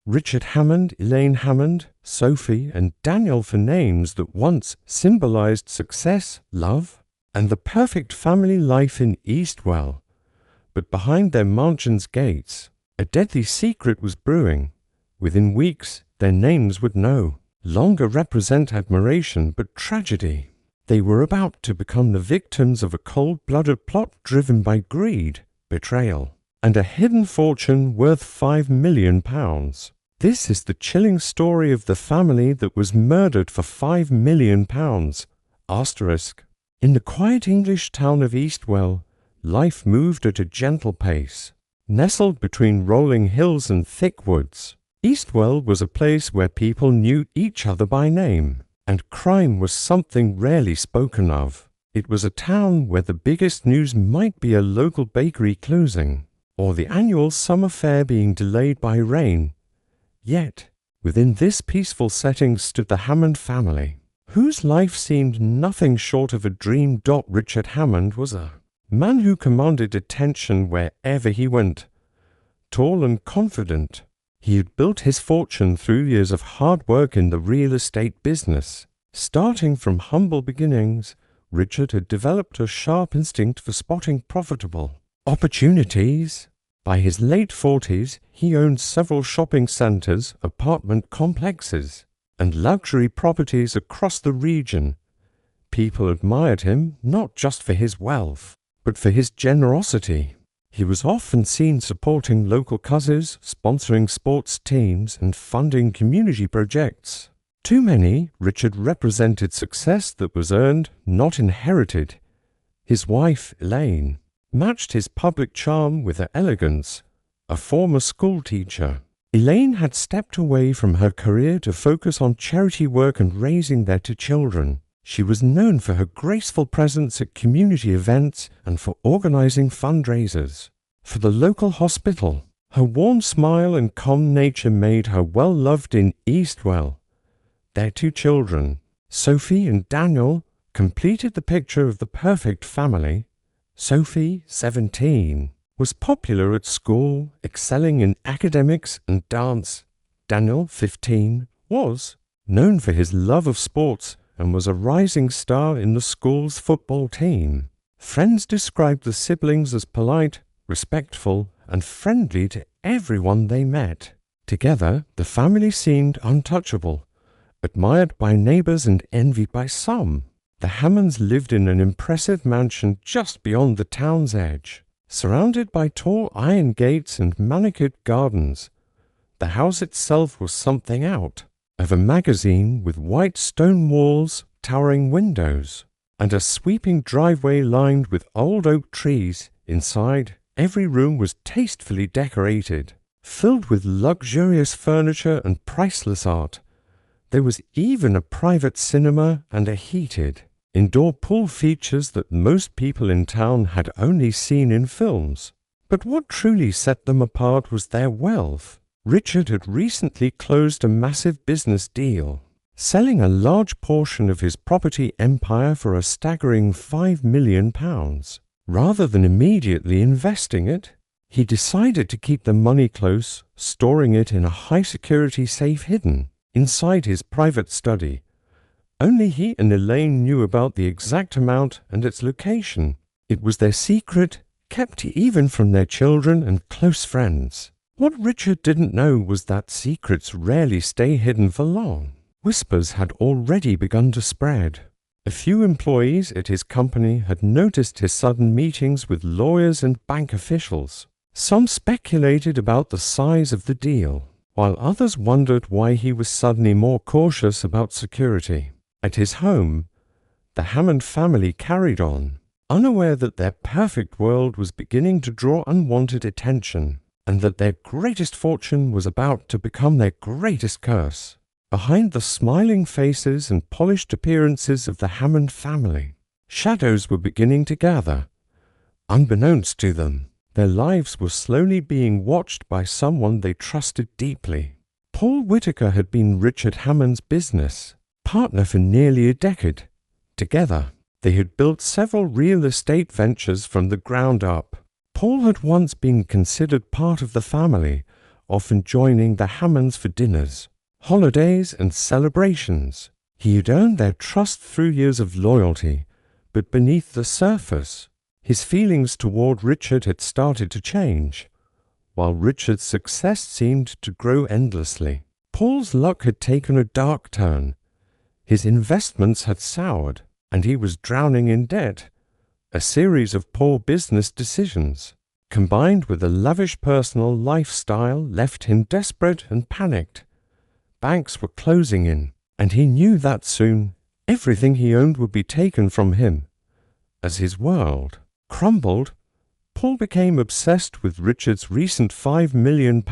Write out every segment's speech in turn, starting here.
Richard Hammond, Elaine Hammond, Sophie, and Daniel for names that once symbolized success, love, and the perfect family life in Eastwell. But behind their mansion's gates, a deadly secret was brewing. Within weeks, their names would no longer represent admiration but tragedy. They were about to become the victims of a cold-blooded plot driven by greed, betrayal, and a hidden fortune worth £5 million. This is the chilling story of the family that was murdered for £5 million. Asterisk. In the quiet English town of Eastwell, life moved at a gentle pace. Nestled between rolling hills and thick woods, Eastwell was a place where people knew each other by name, and crime was something rarely spoken of. It was a town where the biggest news might be a local bakery closing, or the annual summer fair being delayed by rain. Yet, within this peaceful setting stood the Hammond family, whose life seemed nothing short of a dream. Richard Hammond was a man who commanded attention wherever he went. Tall and confident, he had built his fortune through years of hard work in the real estate business. Starting from humble beginnings, Richard had developed a sharp instinct for spotting profitable opportunities. By his late 40s, he owned several shopping centers, apartment complexes, and luxury properties across the region. People admired him not just for his wealth, but for his generosity. He was often seen supporting local causes, sponsoring sports teams, and funding community projects. To many, Richard represented success that was earned, not inherited. His wife, Elaine, matched his public charm with her elegance. A former school teacher, Elaine had stepped away from her career to focus on charity work and raising their two children. She was known for her graceful presence at community events and for organizing fundraisers for the local hospital. Her warm smile and calm nature made her well loved in Eastwell. Their two children, Sophie and Daniel, completed the picture of the perfect family. Sophie, 17, was popular at school, excelling in academics and dance. Daniel, 15, was known for his love of sports and was a rising star in the school's football team. Friends described the siblings as polite, respectful, and friendly to everyone they met. Together, the family seemed untouchable, admired by neighbors and envied by some. The Hammonds lived in an impressive mansion just beyond the town's edge, surrounded by tall iron gates and manicured gardens. The house itself was something out of a magazine, with white stone walls, towering windows, and a sweeping driveway lined with old oak trees. Inside, every room was tastefully decorated, filled with luxurious furniture and priceless art. There was even a private cinema and a heated indoor pool, features that most people in town had only seen in films. But what truly set them apart was their wealth. Richard had recently closed a massive business deal, selling a large portion of his property empire for a staggering £5 million. Rather than immediately investing it, he decided to keep the money close, storing it in a high-security safe hidden inside his private study. Only he and Elaine knew about the exact amount and its location. It was their secret, kept even from their children and close friends. What Richard didn't know was that secrets rarely stay hidden for long. Whispers had already begun to spread. A few employees at his company had noticed his sudden meetings with lawyers and bank officials. Some speculated about the size of the deal, while others wondered why he was suddenly more cautious about security. At his home, the Hammond family carried on, unaware that their perfect world was beginning to draw unwanted attention, and that their greatest fortune was about to become their greatest curse. Behind the smiling faces and polished appearances of the Hammond family, shadows were beginning to gather. Unbeknownst to them, their lives were slowly being watched by someone they trusted deeply. Paul Whitaker had been Richard Hammond's business partner for nearly a decade. Together, they had built several real estate ventures from the ground up. Paul had once been considered part of the family, often joining the Hammonds for dinners, holidays, and celebrations. He had earned their trust through years of loyalty, but beneath the surface, his feelings toward Richard had started to change, while Richard's success seemed to grow endlessly. Paul's luck had taken a dark turn. His investments had soured, and he was drowning in debt. A series of poor business decisions, combined with a lavish personal lifestyle, left him desperate and panicked. Banks were closing in, and he knew that soon everything he owned would be taken from him. As his world crumbled, Paul became obsessed with Richard's recent £5 million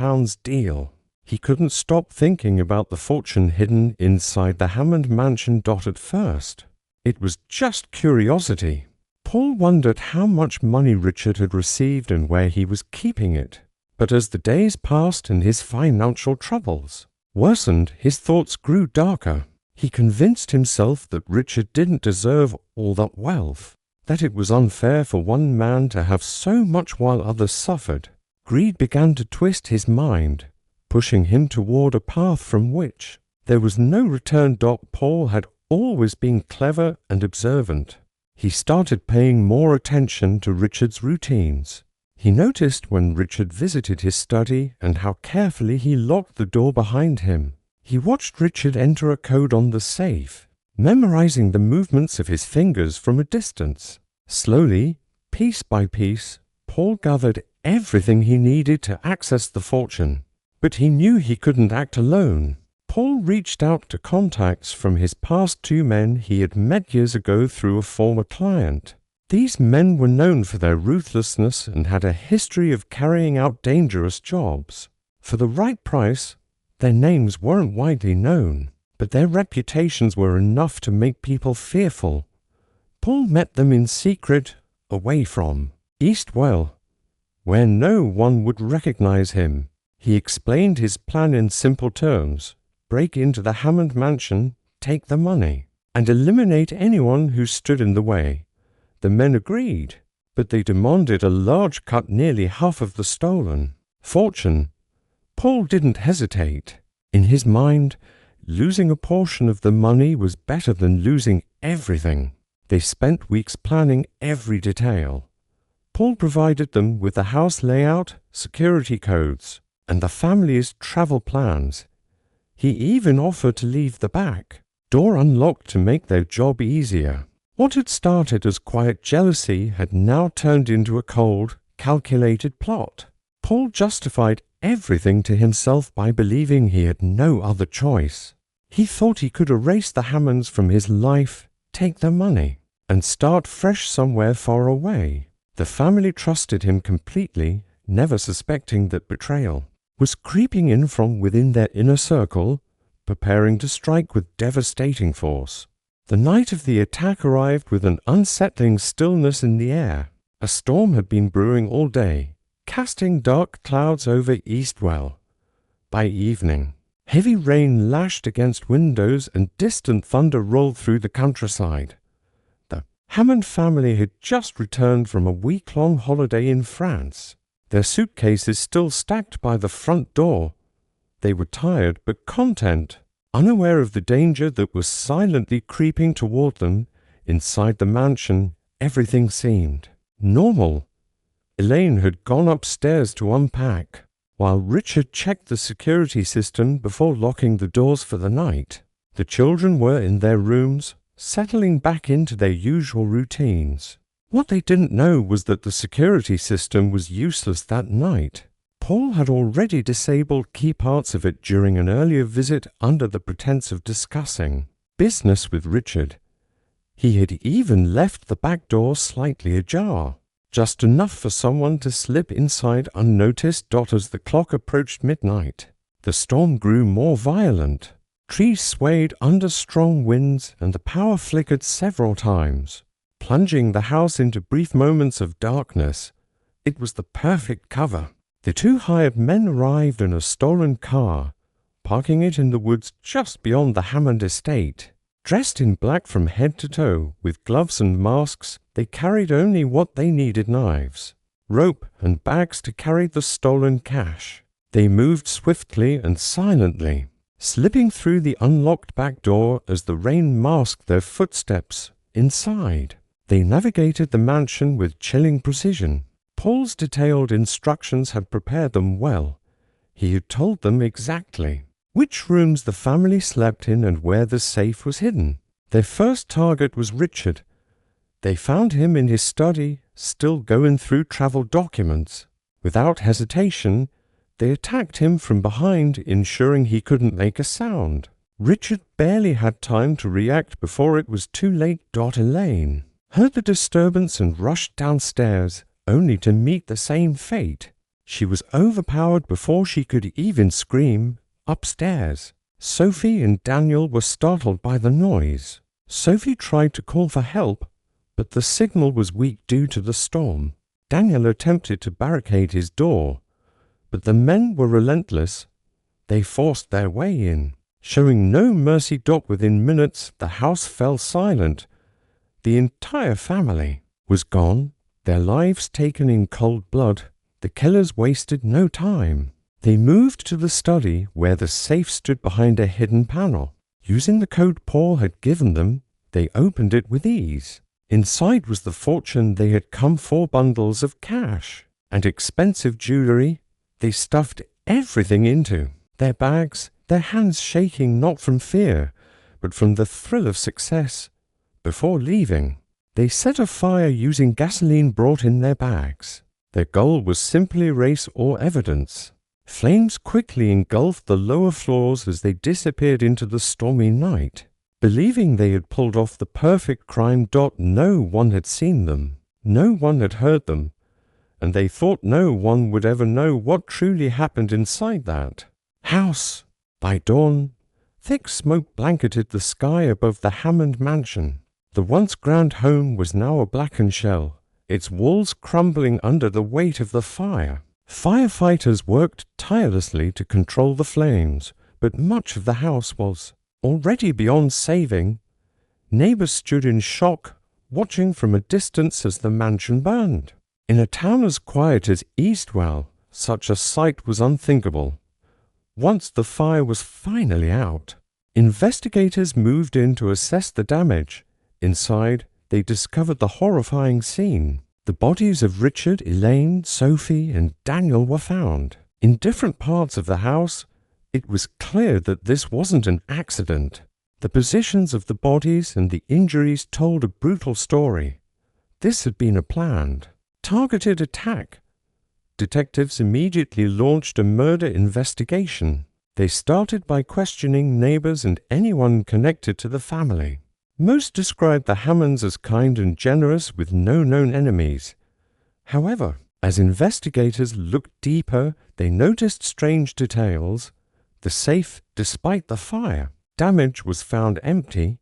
deal. He couldn't stop thinking about the fortune hidden inside the Hammond mansion. At first, it was just curiosity. Paul wondered how much money Richard had received and where he was keeping it. But as the days passed and his financial troubles worsened, his thoughts grew darker. He convinced himself that Richard didn't deserve all that wealth, that it was unfair for one man to have so much while others suffered. Greed began to twist his mind, pushing him toward a path from which there was no return. Paul had always been clever and observant. He started paying more attention to Richard's routines. He noticed when Richard visited his study and how carefully he locked the door behind him. He watched Richard enter a code on the safe, memorizing the movements of his fingers from a distance. Slowly, piece by piece, Paul gathered everything he needed to access the fortune. But he knew he couldn't act alone. Paul reached out to contacts from his past two men he had met years ago through a former client. These men were known for their ruthlessness and had a history of carrying out dangerous jobs. For the right price, their names weren't widely known, but their reputations were enough to make people fearful. Paul met them in secret, away from Eastwell, where no one would recognize him. He explained his plan in simple terms: break into the Hammond mansion, take the money, and eliminate anyone who stood in the way. The men agreed, but they demanded a large cut, nearly half of the stolen fortune. Paul didn't hesitate. In his mind, losing a portion of the money was better than losing everything. They spent weeks planning every detail. Paul provided them with the house layout, security codes, and the family's travel plans. He even offered to leave the back door unlocked to make their job easier. What had started as quiet jealousy had now turned into a cold, calculated plot. Paul justified everything to himself by believing he had no other choice. He thought he could erase the Hammonds from his life, take their money, and start fresh somewhere far away. The family trusted him completely, never suspecting that betrayal was creeping in from within their inner circle, preparing to strike with devastating force. The night of the attack arrived with an unsettling stillness in the air. A storm had been brewing all day, casting dark clouds over Eastwell. By evening, heavy rain lashed against windows and distant thunder rolled through the countryside. The Hammond family had just returned from a week-long holiday in France, their suitcases still stacked by the front door. They were tired but content, unaware of the danger that was silently creeping toward them. Inside the mansion, everything seemed normal. Elaine had gone upstairs to unpack, while Richard checked the security system before locking the doors for the night. The children were in their rooms, settling back into their usual routines. What they didn't know was that the security system was useless that night. Paul had already disabled key parts of it during an earlier visit under the pretense of discussing business with Richard. He had even left the back door slightly ajar, just enough for someone to slip inside unnoticed. As the clock approached midnight, the storm grew more violent. Trees swayed under strong winds and the power flickered several times, plunging the house into brief moments of darkness. It was the perfect cover. The two hired men arrived in a stolen car, parking it in the woods just beyond the Hammond estate. Dressed in black from head to toe, with gloves and masks, they carried only what they needed: knives, rope, and bags to carry the stolen cash. They moved swiftly and silently, slipping through the unlocked back door as the rain masked their footsteps inside. They navigated the mansion with chilling precision. Paul's detailed instructions had prepared them well. He had told them exactly which rooms the family slept in and where the safe was hidden. Their first target was Richard. They found him in his study, still going through travel documents. Without hesitation, they attacked him from behind, ensuring he couldn't make a sound. Richard barely had time to react before it was too late. Elaine heard the disturbance and rushed downstairs, only to meet the same fate. She was overpowered before she could even scream. Upstairs, Sophie and Daniel were startled by the noise. Sophie tried to call for help, but the signal was weak due to the storm. Daniel attempted to barricade his door, but the men were relentless. They forced their way in, showing no mercy. Within minutes, the house fell silent. The entire family was gone, their lives taken in cold blood. The killers wasted no time. They moved to the study where the safe stood behind a hidden panel. Using the code Paul had given them, they opened it with ease. Inside was the fortune they had come for: bundles of cash and expensive jewelry. They stuffed everything into their bags, their hands shaking not from fear, but from the thrill of success. Before leaving, they set a fire using gasoline brought in their bags. Their goal was simply erase all evidence. Flames quickly engulfed the lower floors as they disappeared into the stormy night. Believing they had pulled off the perfect crime, no one had seen them, no one had heard them, and they thought no one would ever know what truly happened inside that house. By dawn, thick smoke blanketed the sky above the Hammond mansion. The once grand home was now a blackened shell, its walls crumbling under the weight of the fire. Firefighters worked tirelessly to control the flames, but much of the house was already beyond saving. Neighbors stood in shock, watching from a distance as the mansion burned. In a town as quiet as Eastwell, such a sight was unthinkable. Once the fire was finally out, investigators moved in to assess the damage. Inside, they discovered the horrifying scene. The bodies of Richard, Elaine, Sophie, and Daniel were found. In different parts of the house, it was clear that this wasn't an accident. The positions of the bodies and the injuries told a brutal story. This had been a planned, targeted attack. Detectives immediately launched a murder investigation. They started by questioning neighbors and anyone connected to the family. Most described the Hammonds as kind and generous with no known enemies. However, as investigators looked deeper, they noticed strange details. The safe, despite the fire damage, was found empty.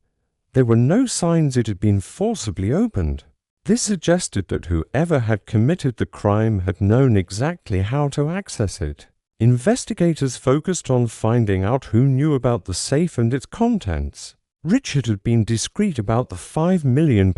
There were no signs it had been forcibly opened. This suggested that whoever had committed the crime had known exactly how to access it. Investigators focused on finding out who knew about the safe and its contents. Richard had been discreet about the £5 million,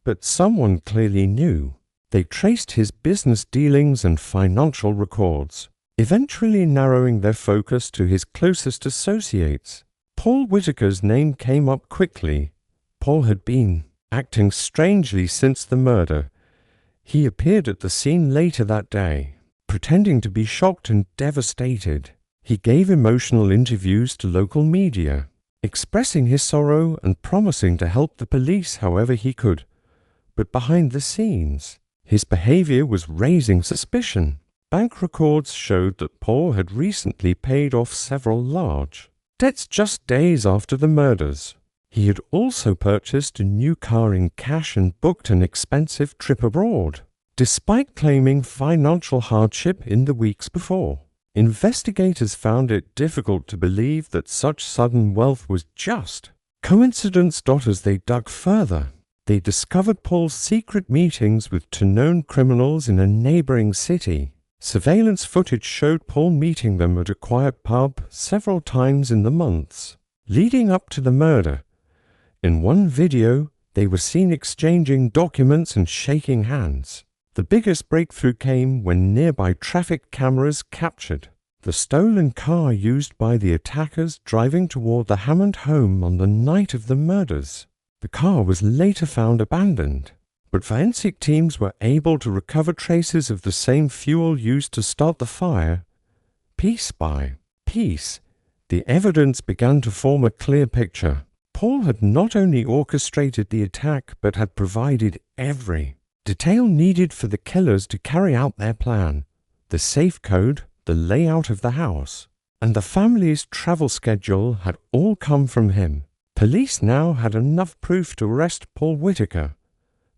but someone clearly knew. They traced his business dealings and financial records, eventually narrowing their focus to his closest associates. Paul Whitaker's name came up quickly. Paul had been acting strangely since the murder. He appeared at the scene later that day, pretending to be shocked and devastated. He gave emotional interviews to local media, expressing his sorrow and promising to help the police however he could. But behind the scenes, his behavior was raising suspicion. Bank records showed that Paul had recently paid off several large debts just days after the murders. He had also purchased a new car in cash and booked an expensive trip abroad, despite claiming financial hardship in the weeks before. Investigators found it difficult to believe that such sudden wealth was just coincidence. As they dug further, they discovered Paul's secret meetings with known criminals in a neighboring city. Surveillance footage showed Paul meeting them at a quiet pub several times in the months leading up to the murder. In one video, they were seen exchanging documents and shaking hands. The biggest breakthrough came when nearby traffic cameras captured the stolen car used by the attackers driving toward the Hammond home on the night of the murders. The car was later found abandoned, but forensic teams were able to recover traces of the same fuel used to start the fire. Piece by piece, the evidence began to form a clear picture. Paul had not only orchestrated the attack, but had provided every detail needed for the killers to carry out their plan. The safe code, the layout of the house, and the family's travel schedule had all come from him. Police now had enough proof to arrest Paul Whitaker.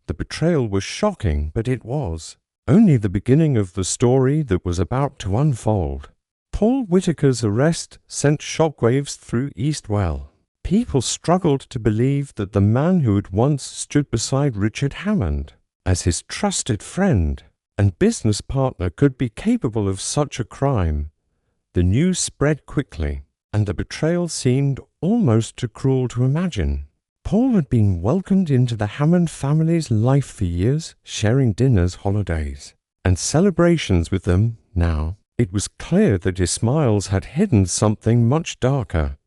The betrayal was shocking, but it was only the beginning of the story that was about to unfold. Paul Whitaker's arrest sent shockwaves through Eastwell. People struggled to believe that the man who had once stood beside Richard Hammond as his trusted friend and business partner could be capable of such a crime. The news spread quickly, and the betrayal seemed almost too cruel to imagine. Paul had been welcomed into the Hammond family's life for years, sharing dinners, holidays, and celebrations with them. Now, it was clear that his smiles had hidden something much darker.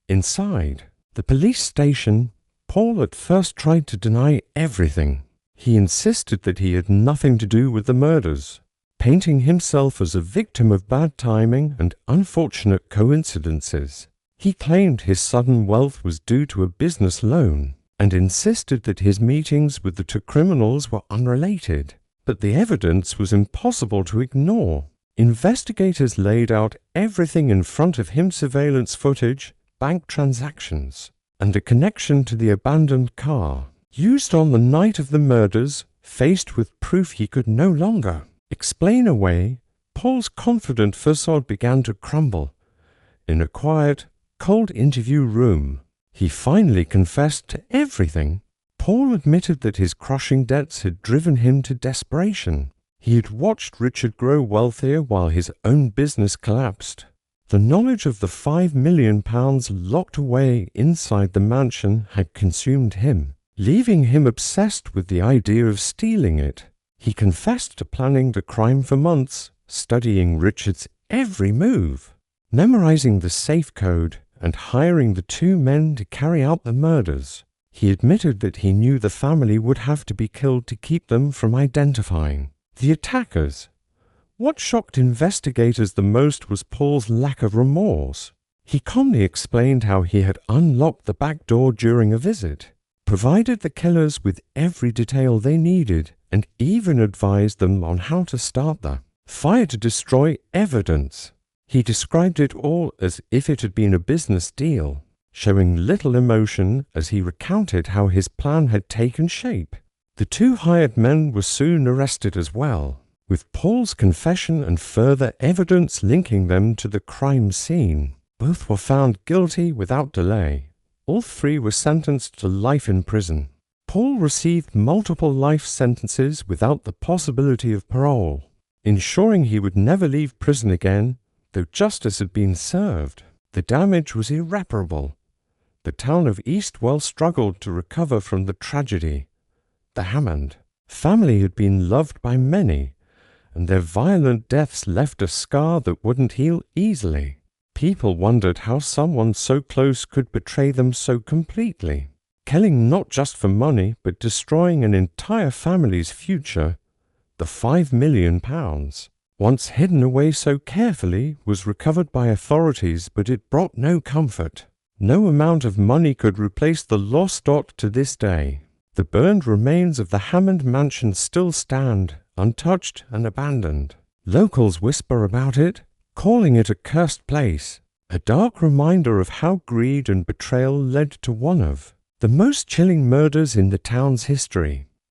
Inside the police station, Paul at first tried to deny everything. He insisted that he had nothing to do with the murders, painting himself as a victim of bad timing and unfortunate coincidences. He claimed his sudden wealth was due to a business loan and insisted that his meetings with the two criminals were unrelated. But the evidence was impossible to ignore. Investigators laid out everything in front of him: surveillance footage, bank transactions, and a connection to the abandoned car used on the night of the murders. Faced with proof he could no longer explain away, Paul's confident facade began to crumble. In a quiet, cold interview room, he finally confessed to everything. Paul admitted that his crushing debts had driven him to desperation. He had watched Richard grow wealthier while his own business collapsed. The knowledge of the £5 million locked away inside the mansion had consumed him, leaving him obsessed with the idea of stealing it. He confessed to planning the crime for months, studying Richard's every move, memorizing the safe code, and hiring the two men to carry out the murders. He admitted that he knew the family would have to be killed to keep them from identifying the attackers. What shocked investigators the most was Paul's lack of remorse. He calmly explained how he had unlocked the back door during a visit, provided the killers with every detail they needed, and even advised them on how to start the fire to destroy evidence. He described it all as if it had been a business deal, showing little emotion as he recounted how his plan had taken shape. The two hired men were soon arrested as well, with Paul's confession and further evidence linking them to the crime scene. Both were found guilty without delay. All three were sentenced to life in prison. Paul received multiple life sentences without the possibility of parole, ensuring he would never leave prison again, though justice had been served. The damage was irreparable. The town of Eastwell struggled to recover from the tragedy. The Hammond family had been loved by many, and their violent deaths left a scar that wouldn't heal easily. People wondered how someone so close could betray them so completely, killing not just for money, but destroying an entire family's future. The £5 million, once hidden away so carefully, was recovered by authorities, but it brought no comfort. No amount of money could replace the lost dot to this day. The burned remains of the Hammond mansion still stand, untouched and abandoned. Locals whisper about it, calling it a cursed place, a dark reminder of how greed and betrayal led to one of the most chilling murders in the town's history.